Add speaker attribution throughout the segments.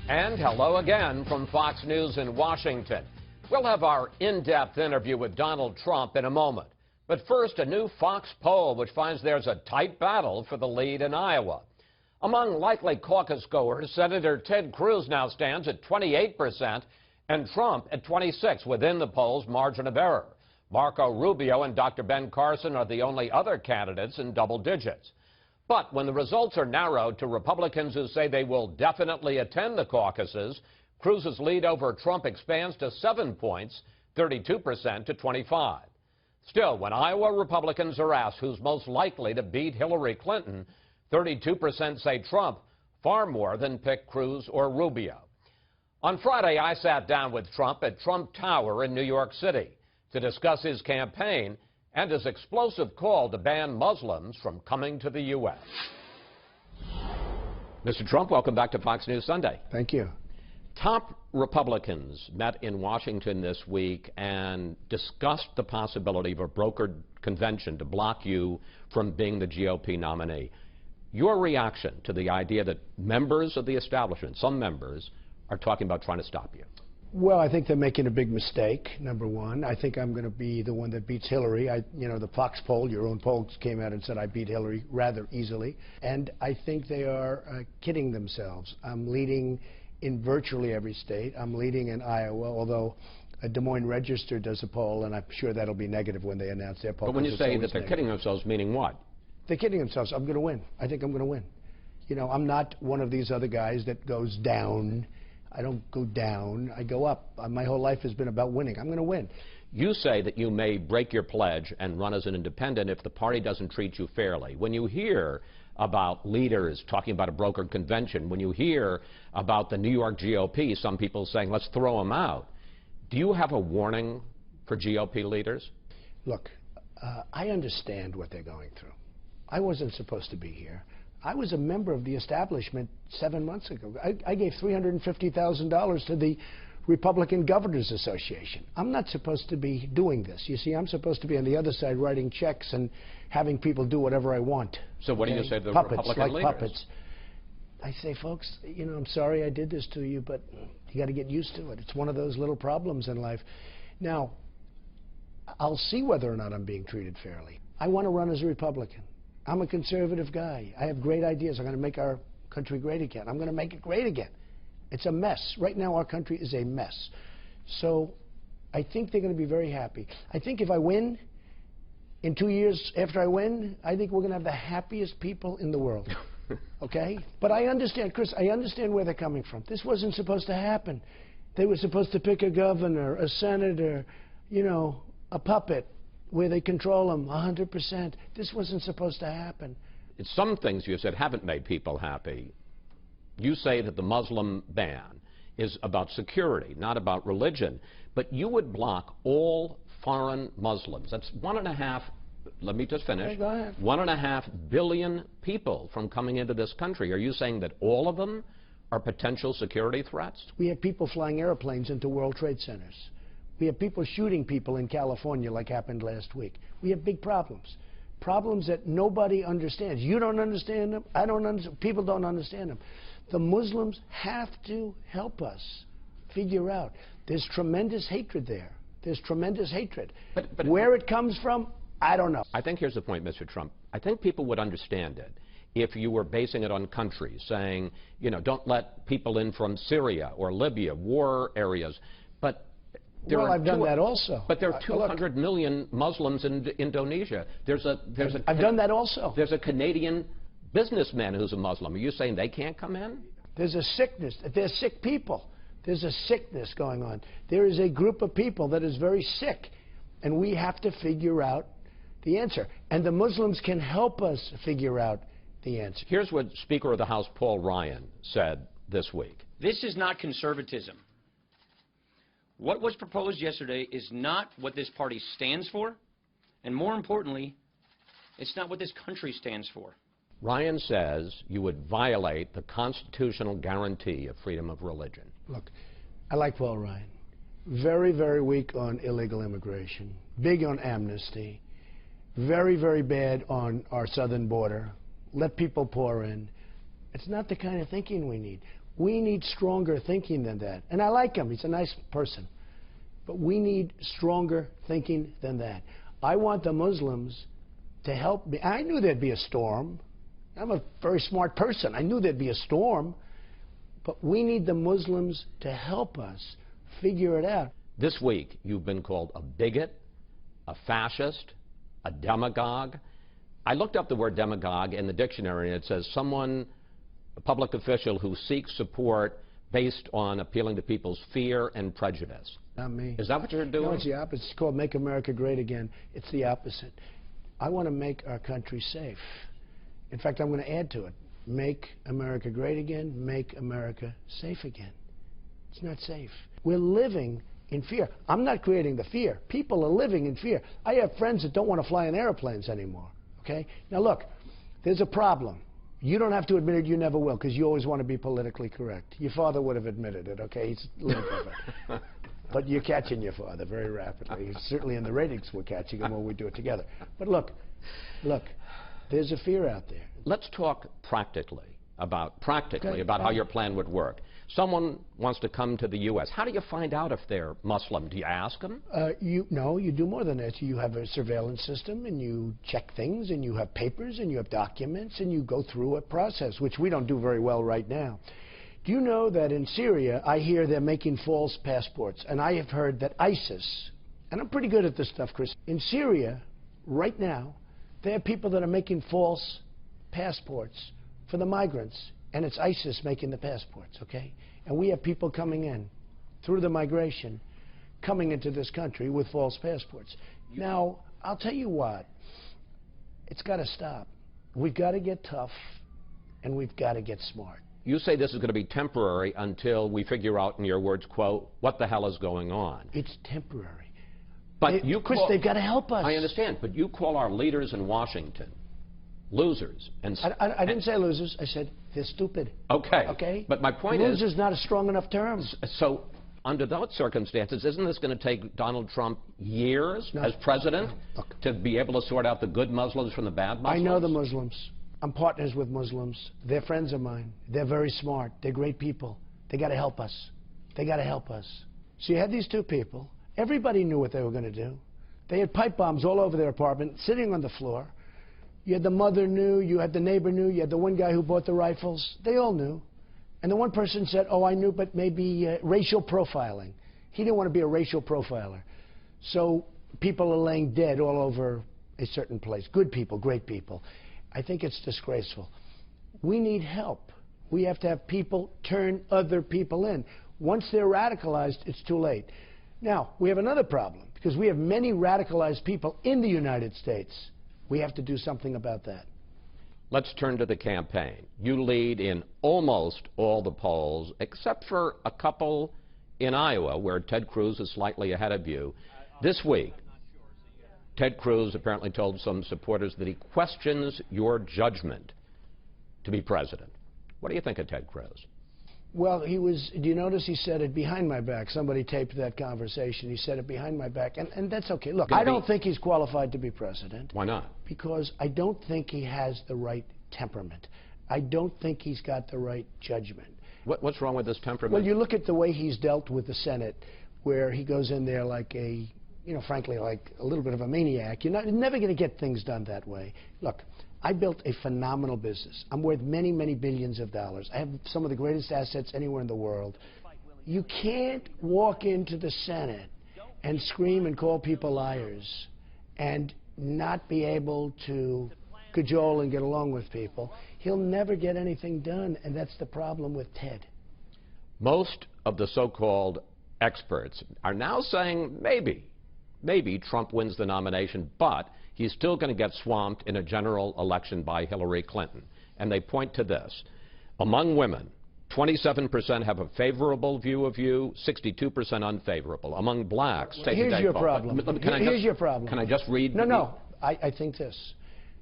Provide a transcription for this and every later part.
Speaker 1: And hello again from Fox News in Washington. We'll have our in-depth interview with Donald Trump in a moment. But first, a new Fox poll which finds there's a tight battle for the lead in Iowa. Among likely caucus goers, Senator Ted Cruz now stands at 28% and Trump at 26%, within the poll's margin of error. Marco Rubio and Dr. Ben Carson are the only other candidates in double digits. But when the results are narrowed to Republicans who say they will definitely attend the caucuses, Cruz's lead over Trump expands to 7 points, 32% to 25%. Still, when Iowa Republicans are asked who's most likely to beat Hillary Clinton, 32% say Trump, far more than pick Cruz or Rubio. On Friday, I sat down with Trump at Trump Tower in New York City to discuss his campaign and his explosive call to ban Muslims from coming to the U.S. Mr. Trump, welcome back to Fox News Sunday.
Speaker 2: Thank you.
Speaker 1: Top Republicans met in Washington this week and discussed the possibility of a brokered convention to block you from being the GOP nominee. Your reaction to the idea that members of the establishment, some members, are talking about trying to stop you?
Speaker 2: Well, I think they're making a big mistake, number one. I think I'm going to be the one that beats Hillary. The Fox poll, your own poll, came out and said I beat Hillary rather easily. And I think they are kidding themselves. I'm leading in virtually every state. I'm leading in Iowa, although a Des Moines Register does a poll, and I'm sure that'll be negative when they announce their poll.
Speaker 1: But when you say that they're kidding themselves, meaning what?
Speaker 2: They're kidding themselves. I'm going to win. I think I'm going to win. You know, I'm not one of these other guys that goes down. I don't go down, I go up. My whole life has been about winning. I'm going to win.
Speaker 1: You say that you may break your pledge and run as an independent if the party doesn't treat you fairly. When you hear about leaders talking about a brokered convention, when you hear about the New York GOP, some people saying, let's throw them out, do you have a warning for GOP leaders?
Speaker 2: Look, I understand what they're going through. I wasn't supposed to be here. I was a member of the establishment 7 months ago. I gave $350,000 to the Republican Governors Association. I'm not supposed to be doing this. You see, I'm supposed to be on the other side writing checks and having people do whatever I want.
Speaker 1: So what do you say to the
Speaker 2: puppets,
Speaker 1: Republican leaders?
Speaker 2: Puppets. I say, folks, you know, I'm sorry I did this to you, but you got to get used to it. It's one of those little problems in life. Now, I'll see whether or not I'm being treated fairly. I want to run as a Republican. I'm a conservative guy. I have great ideas. I'm going to make our country great again. I'm going to make it great again. It's a mess. Right now, our country is a mess. So I think they're going to be very happy. I think if I win, in 2 years after I win, I think we're going to have the happiest people in the world. Okay? But I understand, Chris, I understand where they're coming from. This wasn't supposed to happen. They were supposed to pick a governor, a senator, you know, a puppet, where they control them 100%. This wasn't supposed to happen.
Speaker 1: It's some things you said haven't made people happy. You say that the Muslim ban is about security, not about religion. But you would block all foreign Muslims. That's 1.5, let me just finish,
Speaker 2: Okay, go ahead.
Speaker 1: 1.5 billion people from coming into this country. Are you saying that all of them are potential security threats?
Speaker 2: We have people flying airplanes into World Trade Centers. We have people shooting people in California like happened last week. We have big problems. Problems that nobody understands. You don't understand them. I don't understand. People don't understand them. The Muslims have to help us figure out. There's tremendous hatred there. There's tremendous hatred. But where it comes from, I don't know.
Speaker 1: I think here's the point, Mr. Trump. I think people would understand it if you were basing it on countries, saying, you know, don't let people in from Syria or Libya, war areas. But
Speaker 2: well, I've done that also.
Speaker 1: But there are 200 million Muslims in Indonesia.
Speaker 2: I've done that also.
Speaker 1: There's a Canadian businessman who's a Muslim. Are you saying they can't come in?
Speaker 2: There's a sickness. There's sick people. There's a sickness going on. There is a group of people that is very sick, and we have to figure out the answer. And the Muslims can help us figure out the answer.
Speaker 1: Here's what Speaker of the House Paul Ryan said this week.
Speaker 3: This is not conservatism. What was proposed yesterday is not what this party stands for, and more importantly, it's not what this country stands for.
Speaker 1: Ryan says you would violate the constitutional guarantee of freedom of religion.
Speaker 2: Look, I like Paul Ryan. Very, very weak on illegal immigration, big on amnesty, very, very bad on our southern border, let people pour in. It's not the kind of thinking we need. We need stronger thinking than that. And I like him. He's a nice person. But we need stronger thinking than that. I want the Muslims to help me. I knew there'd be a storm. I'm a very smart person. I knew there'd be a storm. But we need the Muslims to help us figure it out.
Speaker 1: This week, you've been called a bigot, a fascist, a demagogue. I looked up the word demagogue in the dictionary, and it says someone, a public official who seeks support based on appealing to people's fear and prejudice.
Speaker 2: Not me.
Speaker 1: Is that what you're doing?
Speaker 2: No, it's the opposite. It's called Make America Great Again. It's the opposite. I want to make our country safe. In fact, I'm going to add to it. Make America great again. Make America safe again. It's not safe. We're living in fear. I'm not creating the fear. People are living in fear. I have friends that don't want to fly in airplanes anymore. Okay? Now look, there's a problem. You don't have to admit it, you never will, because you always want to be politically correct. Your father would have admitted it, okay? He's a little different. But you're catching your father very rapidly. Certainly in the ratings we're catching him when we do it together. But look, there's a fear out there.
Speaker 1: Let's talk practically about how your plan would work. Someone wants to come to the U.S. How do you find out if they're Muslim? Do you ask them?
Speaker 2: No, you do more than that. You have a surveillance system, and you check things, and you have papers, and you have documents, and you go through a process, which we don't do very well right now. Do you know that in Syria, I hear they're making false passports, and I have heard that ISIS, and I'm pretty good at this stuff, Chris, in Syria, right now, there are people that are making false passports for the migrants, and it's ISIS making the passports, okay? And we have people coming in through the migration, coming into this country with false passports. Now, I'll tell you what, it's got to stop. We've got to get tough, and we've got to get smart.
Speaker 1: You say this is going to be temporary until we figure out, in your words, quote, what the hell is going on.
Speaker 2: It's temporary.
Speaker 1: But
Speaker 2: Chris, they've got to help us.
Speaker 1: I understand, but you call our leaders in Washington losers. And
Speaker 2: I didn't say losers. I said they're stupid.
Speaker 1: Okay.
Speaker 2: Okay?
Speaker 1: But my point is...
Speaker 2: Loser's not a strong enough term.
Speaker 1: So under those circumstances, isn't this going to take Donald Trump years as president to be able to sort out the good Muslims from the bad Muslims?
Speaker 2: I know the Muslims. I'm partners with Muslims. They're friends of mine. They're very smart. They're great people. They got to help us. They got to help us. So you had these two people. Everybody knew what they were going to do. They had pipe bombs all over their apartment, sitting on the floor. You had the mother knew, you had the neighbor knew, you had the one guy who bought the rifles. They all knew. And the one person said, oh, I knew, but maybe racial profiling. He didn't want to be a racial profiler. So people are laying dead all over a certain place. Good people, great people. I think it's disgraceful. We need help. We have to have people turn other people in. Once they're radicalized, it's too late. Now, we have another problem, because we have many radicalized people in the United States. We have to do something about that.
Speaker 1: Let's turn to the campaign. You lead in almost all the polls, except for a couple in Iowa, where Ted Cruz is slightly ahead of you. This week, Ted Cruz apparently told some supporters that he questions your judgment to be president. What do you think of Ted Cruz?
Speaker 2: Well, do you notice he said it behind my back? Somebody taped that conversation. He said it behind my back, and that's okay. Look, I don't think he's qualified to be president.
Speaker 1: Why not?
Speaker 2: Because I don't think he has the right temperament. I don't think he's got the right judgment.
Speaker 1: What's wrong with this temperament?
Speaker 2: Well, you look at the way he's dealt with the Senate, where he goes in there like a, frankly, like a little bit of a maniac. You're never going to get things done that way. Look, I built a phenomenal business. I'm worth many, many billions of dollars. I have some of the greatest assets anywhere in the world. You can't walk into the Senate and scream and call people liars and not be able to cajole and get along with people. He'll never get anything done, and that's the problem with Ted.
Speaker 1: Most of the so-called experts are now saying maybe Trump wins the nomination, but he's still going to get swamped in a general election by Hillary Clinton. And they point to this. Among women, 27% have a favorable view of you, 62% unfavorable. Among blacks,
Speaker 2: here's your problem. Here's your problem.
Speaker 1: Can I just read?
Speaker 2: No. I think this.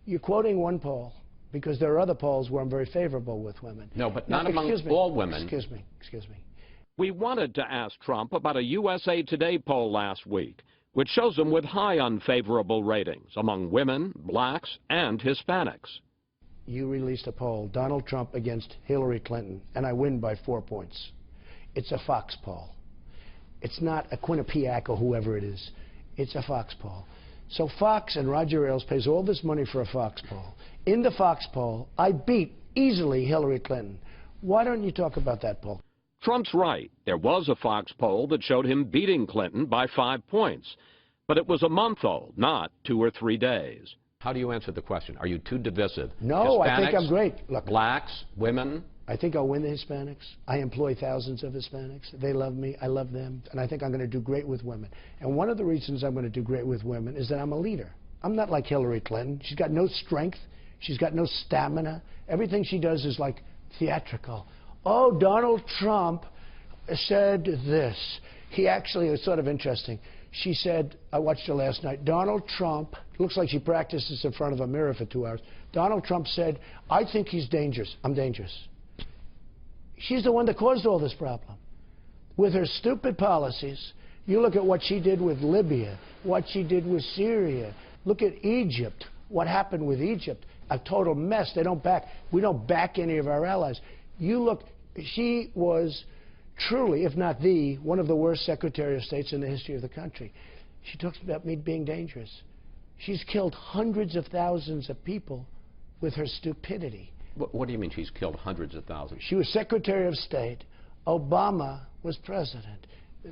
Speaker 2: You're quoting one poll because there are other polls where I'm very favorable with women.
Speaker 1: No, but not among all women.
Speaker 2: Excuse me.
Speaker 1: We wanted to ask Trump about a USA Today poll last week, which shows him with high unfavorable ratings among women, blacks, and Hispanics.
Speaker 2: you released a poll, Donald Trump against Hillary Clinton, and I win by 4 points. It's a Fox poll. It's not a Quinnipiac or whoever it is. It's a Fox poll. So Fox and Roger Ailes pays all this money for a Fox poll. In the Fox poll, I beat easily Hillary Clinton. Why don't you talk about that poll?
Speaker 1: Trump's right. There was a Fox poll that showed him beating Clinton by 5 points. But it was a month old, not 2 or 3 days. How do you answer the question? Are you too divisive?
Speaker 2: No,
Speaker 1: Hispanics,
Speaker 2: I think I'm great. Look,
Speaker 1: blacks, women?
Speaker 2: I think I'll win the Hispanics. I employ thousands of Hispanics. They love me. I love them. And I think I'm going to do great with women. And one of the reasons I'm going to do great with women is that I'm a leader. I'm not like Hillary Clinton. She's got no strength. She's got no stamina. Everything she does is like theatrical. Oh, Donald Trump said this. He actually, it was sort of interesting. She said, I watched her last night, Donald Trump, looks like she practices in front of a mirror for 2 hours. Donald Trump said, I think he's dangerous. I'm dangerous. She's the one that caused all this problem. With her stupid policies, you look at what she did with Libya, what she did with Syria. Look at Egypt, what happened with Egypt. A total mess. We don't back any of our allies. You look, she was truly, if not one of the worst Secretary of States in the history of the country. She talks about me being dangerous. She's killed hundreds of thousands of people with her stupidity.
Speaker 1: What do you mean she's killed hundreds of thousands?
Speaker 2: She was Secretary of State. Obama was president.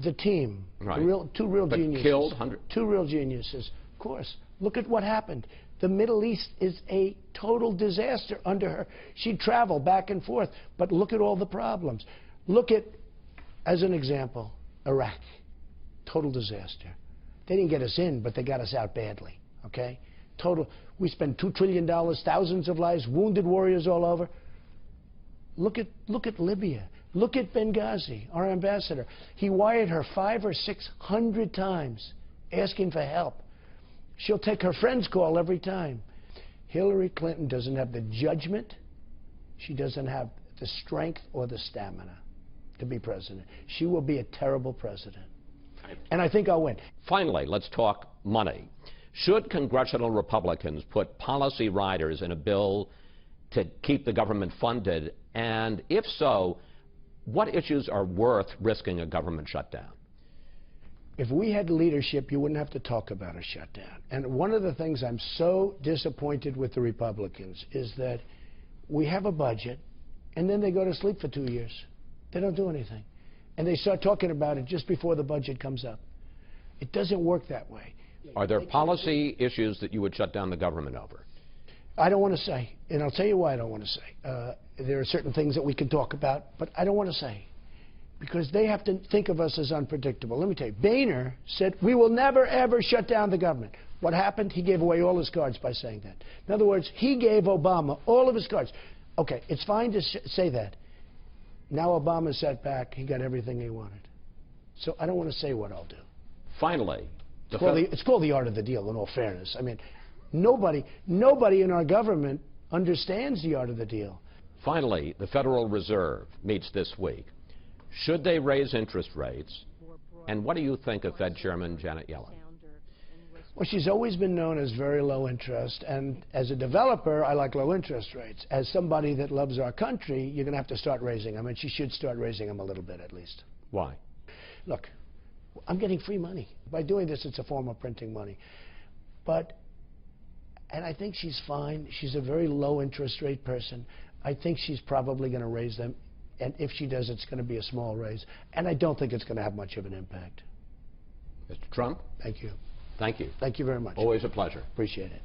Speaker 2: The team,
Speaker 1: right.
Speaker 2: Two real geniuses.
Speaker 1: Killed hundreds? 2
Speaker 2: real geniuses. Of course. Look at what happened. The Middle East is a total disaster under her. She'd travel back and forth, but look at all the problems. Look at, as an example, Iraq. Total disaster. They didn't get us in, but they got us out badly, okay? Total. We spent $2 trillion, thousands of lives, wounded warriors all over. Look at Libya. Look at Benghazi, our ambassador. He wired her 500 or 600 times asking for help. She'll take her friend's call every time. Hillary Clinton doesn't have the judgment. She doesn't have the strength or the stamina to be president. She will be a terrible president. And I think I'll win.
Speaker 1: Finally, let's talk money. Should congressional Republicans put policy riders in a bill to keep the government funded? And if so, what issues are worth risking a government shutdown?
Speaker 2: If we had leadership, you wouldn't have to talk about a shutdown. And one of the things I'm so disappointed with the Republicans is that we have a budget, and then they go to sleep for 2 years. They don't do anything. And they start talking about it just before the budget comes up. It doesn't work that way.
Speaker 1: Are there policy issues that you would shut down the government over?
Speaker 2: I don't want to say, and I'll tell you why I don't want to say. There are certain things that we can talk about, but I don't want to say, because they have to think of us as unpredictable. Let me tell you, Boehner said, we will never, ever shut down the government. What happened? He gave away all his cards by saying that. In other words, he gave Obama all of his cards. Okay, it's fine to say that. Now Obama sat back, he got everything he wanted. So I don't want to say what I'll do.
Speaker 1: Finally,
Speaker 2: it's called the art of the deal, in all fairness. I mean, nobody in our government understands the art of the deal.
Speaker 1: Finally, the Federal Reserve meets this week. Should they raise interest rates? And what do you think of Fed Chairman Janet Yellen?
Speaker 2: Well, she's always been known as very low interest, and as a developer, I like low interest rates. As somebody that loves our country, you're going to have to start raising them, and she should start raising them a little bit at least.
Speaker 1: Why?
Speaker 2: Look, I'm getting free money. By doing this, it's a form of printing money. And I think she's fine. She's a very low interest rate person. I think she's probably going to raise them, and if she does, it's going to be a small raise. And I don't think it's going to have much of an impact.
Speaker 1: Mr. Trump?
Speaker 2: Thank you.
Speaker 1: Thank you.
Speaker 2: Thank you very much.
Speaker 1: Always a pleasure.
Speaker 2: Appreciate it.